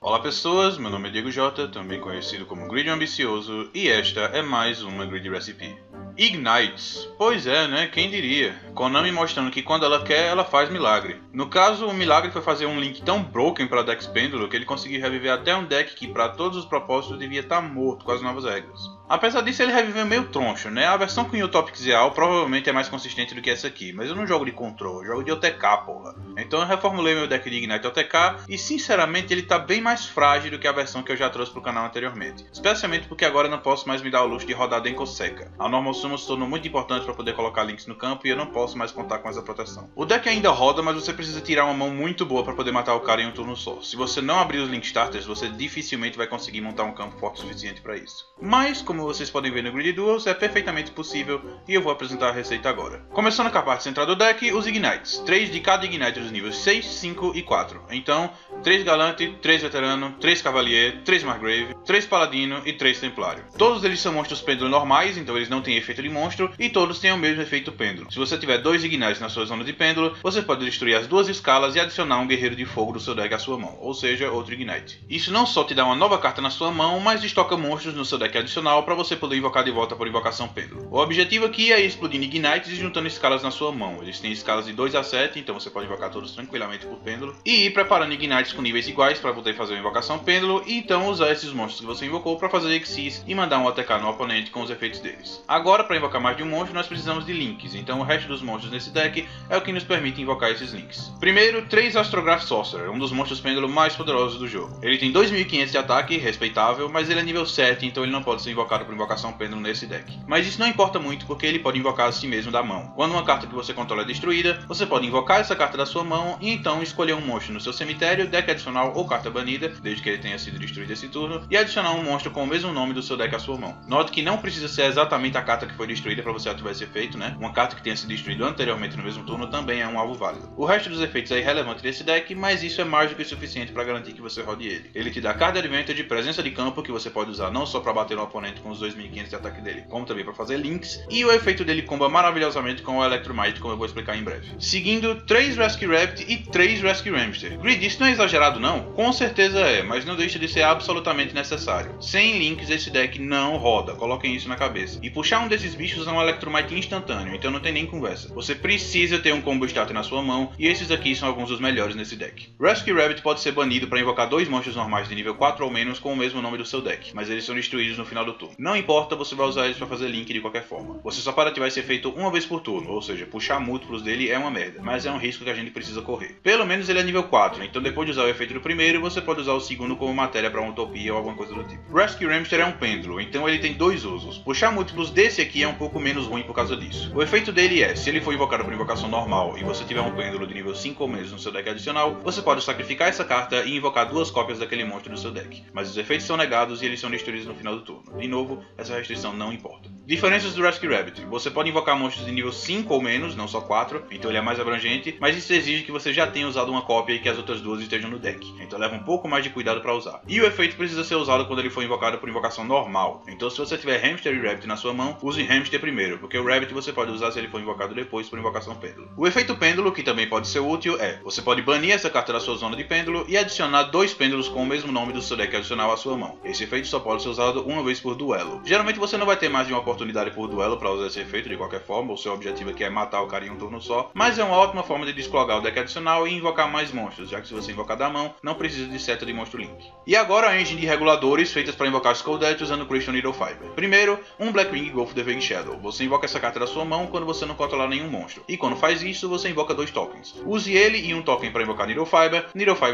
Olá pessoas, meu nome é Diego J, também conhecido como Grid Ambicioso, e esta é mais uma Grid Recipe. Ignites. Pois é, né? Quem diria? Konami mostrando que quando ela quer, ela faz milagre. No caso, o milagre foi fazer um Link tão broken para Dex Pêndulo que ele conseguiu reviver até um deck que, para todos os propósitos, devia estar morto com as novas regras. Apesar disso, ele reviveu meio troncho, né? A versão com Utopics Real provavelmente é mais consistente do que essa aqui, mas eu não jogo de control, eu jogo de OTK, porra. Então eu reformulei meu deck de Ignite OTK e, sinceramente, ele tá bem mais frágil do que a versão que eu já trouxe pro canal anteriormente. Especialmente porque agora eu não posso mais me dar o luxo de rodar Denko Seca. A Normal Summon se tornou muito importante para poder colocar links no campo e eu não posso mais contar com essa proteção. O deck ainda roda, mas você precisa tirar uma mão muito boa para poder matar o cara em um turno só. Se você não abrir os Link Starters, você dificilmente vai conseguir montar um campo forte o suficiente para isso. Mas, como vocês podem ver no Grid Duels, é perfeitamente possível e eu vou apresentar a receita agora. Começando com a parte central do deck, os Ignites. 3 de cada Ignite dos níveis 6, 5 e 4. Então, 3 Galante, 3 Veterano, 3 Cavalier, 3 Margrave, 3 Paladino e 3 Templário. Todos eles são monstros pêndulo normais, então eles não têm efeito de monstro e todos têm o mesmo efeito pêndulo. Se você tiver 2 Ignites na sua zona de pêndulo, você pode destruir as duas escalas e adicionar um guerreiro de fogo do seu deck à sua mão, ou seja, outro Ignite. Isso não só te dá uma nova carta na sua mão, mas estoca monstros no seu deck adicional para você poder invocar de volta por invocação pêndulo. O objetivo aqui é ir explodindo Ignites e juntando escalas na sua mão. Eles têm escalas de 2 a 7, então você pode invocar todos tranquilamente por pêndulo. E ir preparando Ignites com níveis iguais para poder fazer uma invocação pêndulo e então usar esses monstros que você invocou para fazer Xyz e mandar um ATK no oponente com os efeitos deles. Agora, para invocar mais de um monstro, nós precisamos de links, então o resto dos monstros nesse deck é o que nos permite invocar esses links. Primeiro, 3 Astrograph Sorcerer, um dos monstros pêndulo mais poderosos do jogo. Ele tem 2500 de ataque, respeitável, mas ele é nível 7, então ele não pode ser invocado por invocação pêndulo nesse deck. Mas isso não importa muito porque ele pode invocar a si mesmo da mão. Quando uma carta que você controla é destruída, você pode invocar essa carta da sua mão e então escolher um monstro no seu cemitério, deck adicional ou carta banida, desde que ele tenha sido destruído esse turno, e adicionar um monstro com o mesmo nome do seu deck à sua mão. Note que não precisa ser exatamente a carta que foi destruída para você ativar esse efeito, né? Uma carta que tenha sido destruída anteriormente no mesmo turno também é um alvo válido. O resto dos efeitos é irrelevante desse deck, mas isso é mais do que suficiente para garantir que você rode ele. Ele te dá Card Advantage, presença de campo, que você pode usar não só para bater no oponente com os 2500 de ataque dele, como também para fazer links, e o efeito dele comba maravilhosamente com o Electromite, como eu vou explicar em breve. Seguindo, 3 Rescue Rabbit e 3 Rescue Ramster. Grid, isso não é exagerado não? Com certeza é, mas não deixa de ser absolutamente necessário. Sem links esse deck não roda, coloquem isso na cabeça. E puxar um desses bichos é um Electromite instantâneo, então não tem nem conversa. Você precisa ter um combo starter na sua mão, e esses aqui são alguns dos melhores nesse deck. Rescue Rabbit pode ser banido para invocar 2 monstros normais de nível 4 ou menos com o mesmo nome do seu deck, mas eles são destruídos no final do turno. Não importa, você vai usar eles para fazer link de qualquer forma. Você só pode ativar esse efeito uma vez por turno, ou seja, puxar múltiplos dele é uma merda, mas é um risco que a gente precisa correr. Pelo menos ele é nível 4, então depois de usar o efeito do primeiro, você pode usar o segundo como matéria para uma utopia ou alguma coisa do tipo. Rescue Ramster é um pêndulo, então ele tem 2 usos. Puxar múltiplos desse aqui é um pouco menos ruim por causa disso. O efeito dele é, se ele for invocado por invocação normal e você tiver um pêndulo de nível 5 ou menos no seu deck adicional, você pode sacrificar essa carta e invocar 2 cópias daquele monstro do seu deck. Mas os efeitos são negados e eles são destruídos no final do turno. De novo, essa restrição não importa. Diferenças do Rescue Rabbit. Você pode invocar monstros de nível 5 ou menos, não só 4, então ele é mais abrangente, mas isso exige que você já tenha usado uma cópia e que as outras 2 estejam no deck. Então leva um pouco mais de cuidado para usar. E o efeito precisa ser usado quando ele for invocado por invocação normal. Então se você tiver Hamster e Rabbit na sua mão, use Hamster primeiro, porque o Rabbit você pode usar se ele for invocado depois por invocação pêndulo. O efeito pêndulo, que também pode ser útil, é: você pode banir essa carta da sua zona de pêndulo e adicionar 2 pêndulos com o mesmo nome do seu deck adicional à sua mão. Esse efeito só pode ser usado uma vez por duelo. Geralmente você não vai ter mais de uma oportunidade por duelo para usar esse efeito de qualquer forma, o seu objetivo aqui é matar o cara em um turno só, mas é uma ótima forma de desclogar o deck adicional e invocar mais monstros, já que se você invocar da mão, não precisa de seta de monstro link. E agora a engine de reguladores feitas para invocar Skulldeath usando Crystal Needle Fiber. Primeiro, um Blackwing Golf the Vague Shadow. Você invoca essa carta da sua mão quando você não controlar nenhum monstro. E quando faz isso, você invoca 2 tokens. Use ele e um token para invocar Needle Fiber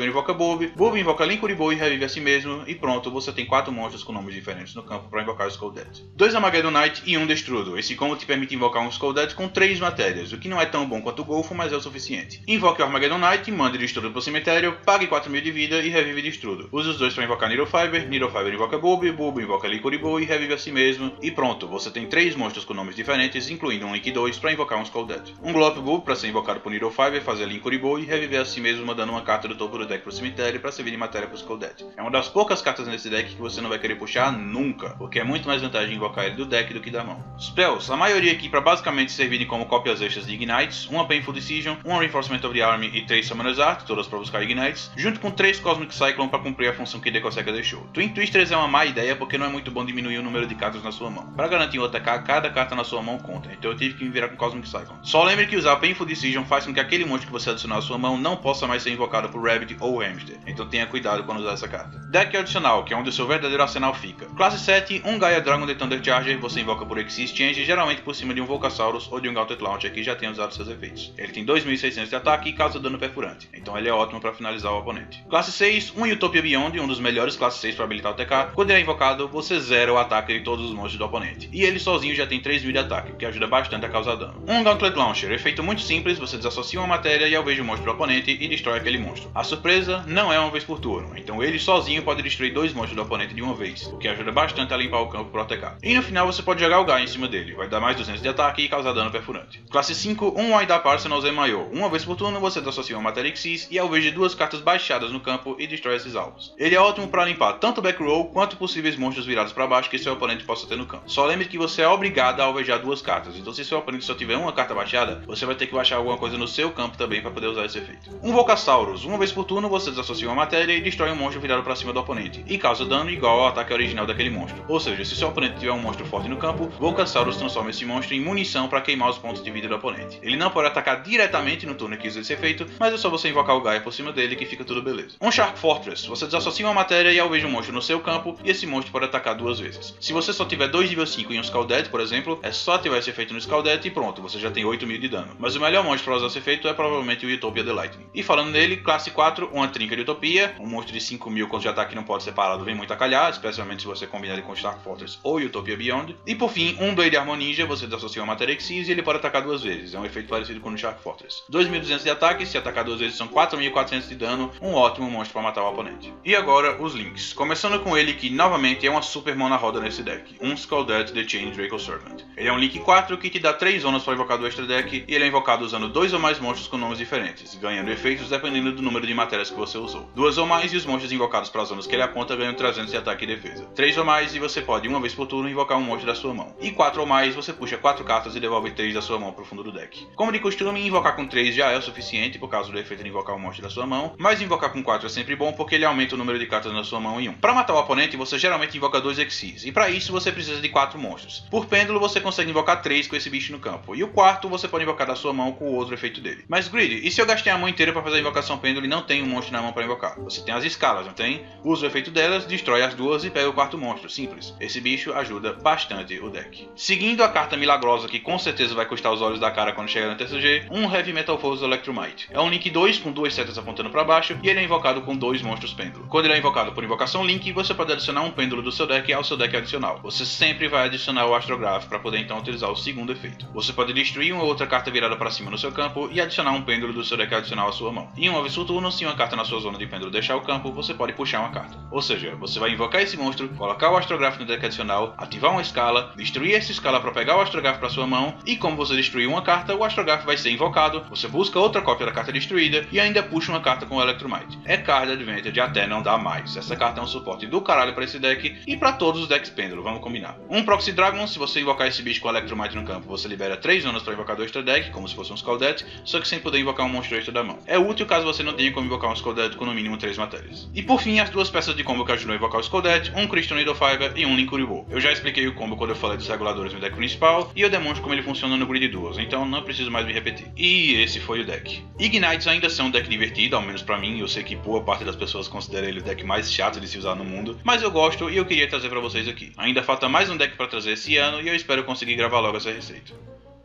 invoca Bulb invoca Linkuriboh e revive a si mesmo, e pronto, você tem 4 monstros com nomes diferentes no campo para invocar o Skulldeath. 2 Armageddonite e 1 Destrudo. Esse combo te permite invocar um Skulldeath com 3 matérias, o que não é tão bom quanto o Golfo, mas é o suficiente. Invoque o Armageddonite, mande Destrudo pro cemitério, pague 4000 de vida e revive Destrudo. Use os 2 para invocar Needle Fiber invoca Bulb invoca Linkuriboh e revive a si mesmo, e pronto, você tem 3 monstros com nomes diferentes, incluindo um Link 2 para invocar um Skulldeath. Um Glow Up Bulb para ser invocado por Needle Fiber, fazer Linkuriboh e reviver a si mesmo mandando uma carta do topo do deck pro cemitério para servir de matéria pro Skulldeath. É uma das poucas cartas nesse deck que você não vai querer puxar nunca, porque é muito mais vantagem invocar ele do deck do do que da mão. Spells, a maioria aqui para basicamente servirem como cópias extras de Ignites, uma Painful Decision, uma Reinforcement of the Army e 3 Summoner's Art, todas para buscar Ignites, junto com 3 Cosmic Cyclone para cumprir a função que Decoseca deixou. Twin Twisters é uma má ideia porque não é muito bom diminuir o número de cartas na sua mão. Para garantir um OTK, cada carta na sua mão conta, então eu tive que me virar com Cosmic Cyclone. Só lembre que usar Painful Decision faz com que aquele monstro que você adicionar à sua mão não possa mais ser invocado por Rabbit ou Hamster, então tenha cuidado quando usar essa carta. Deck adicional, que é onde o seu verdadeiro arsenal fica. Classe 7, um Gaia Dragon de Thunder Charger, você invoca por Xyz Exchange, geralmente por cima de um Volcasaurus ou de um Gauntlet Launcher que já tenha usado seus efeitos. Ele tem 2600 de ataque e causa dano perfurante, então ele é ótimo para finalizar o oponente. Classe 6, um Utopia Beyond, um dos melhores classe 6 para habilitar o TK. Quando ele é invocado, você zera o ataque de todos os monstros do oponente, e ele sozinho já tem 3000 de ataque, o que ajuda bastante a causar dano. Um Gauntlet Launcher, efeito muito simples, você desassocia uma matéria e alveja o monstro do oponente e destrói aquele monstro. A surpresa não é uma vez por turno, então ele sozinho pode destruir 2 monstros do oponente de uma vez, o que ajuda bastante a limpar o campo pro TK. E no final você pode jogar o Gaia em cima dele, vai dar mais 200 de ataque e causar dano perfurante. Classe 5, um Wind Up Arsenal Z maior. Uma vez por turno você desassocia uma matéria Xyz e alveja 2 cartas baixadas no campo e destrói esses alvos. Ele é ótimo para limpar tanto back row quanto possíveis monstros virados para baixo que seu oponente possa ter no campo. Só lembre que você é obrigado a alvejar 2 cartas, então se seu oponente só tiver uma carta baixada, você vai ter que baixar alguma coisa no seu campo também para poder usar esse efeito. Um Volcasaurus, uma vez por turno você desassocia uma matéria e destrói um monstro virado para cima do oponente, e causa dano igual ao ataque original daquele monstro. Ou seja, se seu oponente tiver um monstro forte no campo, Volcasaurus transforma esse monstro em munição para queimar os pontos de vida do oponente. Ele não pode atacar diretamente no turno que usa esse efeito, mas é só você invocar o Gaia por cima dele que fica tudo beleza. Um Shark Fortress, você desassocia uma matéria e alveja um monstro no seu campo, e esse monstro pode atacar 2 vezes. Se você só tiver 2 nível 5 em um Scalded, por exemplo, é só ativar esse efeito no Scalded e pronto, você já tem 8000 de dano. Mas o melhor monstro para usar esse efeito é provavelmente o Utopia the Lightning. E falando nele, classe 4, uma Trinca de Utopia, um monstro de 5000 quando de ataque não pode ser parado vem muito a calhar, especialmente se você combinar ele com Shark Fortress ou Utopia Beyond. E por fim, um Blade Armor Ninja, você desassocia uma matéria Xyz e ele pode atacar 2 vezes, é um efeito parecido com o Shark Fortress. 2200 de ataque, se atacar 2 vezes são 4400 de dano, um ótimo monstro para matar o oponente. E agora os links, começando com ele que novamente é uma super mão na roda nesse deck, um Scalded The Chain Draco Servant. Ele é um link 4 que te dá 3 zonas para invocar do extra deck e ele é invocado usando 2 ou mais monstros com nomes diferentes, ganhando efeitos dependendo do número de matérias que você usou. 2 ou mais e os monstros invocados para as zonas que ele aponta ganham 300 de ataque e defesa. 3 ou mais e você pode uma vez por turno invocar um monstro da sua mão. E 4 ou mais você puxa 4 cartas e devolve 3 da sua mão para o fundo do deck. Como de costume, invocar com 3 já é o suficiente por causa do efeito de invocar um monstro da sua mão, mas invocar com 4 é sempre bom porque ele aumenta o número de cartas na sua mão em 1. Para matar o oponente você geralmente invoca 2 Xyz, e para isso você precisa de 4 monstros. Por pêndulo você consegue invocar 3 com esse bicho no campo, e o quarto você pode invocar da sua mão com o outro efeito dele. Mas Greedy, e se eu gastei a mão inteira para fazer a invocação pêndulo e não tenho um monstro na mão para invocar? Você tem as escalas, não tem? Usa o efeito delas, destrói as duas e pega o quarto monstro, simples. Esse bicho ajuda bastante o deck. Seguindo a carta milagrosa que com certeza vai custar os olhos da cara quando chegar no TCG, um Heavy Metal Foes Electromite. É um Link 2 com 2 setas apontando para baixo e ele é invocado com 2 monstros pêndulo. Quando ele é invocado por invocação Link, você pode adicionar um pêndulo do seu deck ao seu deck adicional. Você sempre vai adicionar o Astrograph para poder então utilizar o segundo efeito. Você pode destruir uma outra carta virada para cima no seu campo e adicionar um pêndulo do seu deck adicional à sua mão. E uma vez por turno, se uma carta na sua zona de pêndulo deixar o campo, você pode puxar uma carta. Ou seja, você vai invocar esse monstro, colocar o Astrograph no deck adicional, ativar uma escala, destruir essa escala para pegar o Astrograph para sua mão, e como você destruiu uma carta, o Astrograph vai ser invocado, você busca outra cópia da carta destruída e ainda puxa uma carta com o Electromite. É Card Advantage até não dar mais. Essa carta é um suporte do caralho para esse deck e para todos os decks pêndulo, vamos combinar. Um Proxy Dragon, se você invocar esse bicho com o Electromite no campo, você libera 3 zonas para invocar do extra deck, como se fosse um Scalded, só que sem poder invocar um monstro extra da mão. É útil caso você não tenha como invocar um Scalded com no mínimo 3 matérias. E por fim, as duas peças de combo que ajudam a invocar o Scalded, um Crystal Needle Fiber e um Linkuriboh. Eu já expliquei o combo quando eu falei dos reguladores no deck principal, e eu demonstro como ele funciona no Grid Duels, então não preciso mais me repetir. E esse foi o deck. Ignites ainda são um deck divertido, ao menos pra mim, eu sei que boa parte das pessoas considera ele o deck mais chato de se usar no mundo, mas eu gosto e eu queria trazer pra vocês aqui. Ainda falta mais um deck pra trazer esse ano e eu espero conseguir gravar logo essa receita.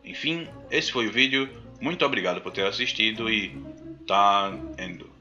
Enfim, esse foi o vídeo, muito obrigado por ter assistido e tá indo.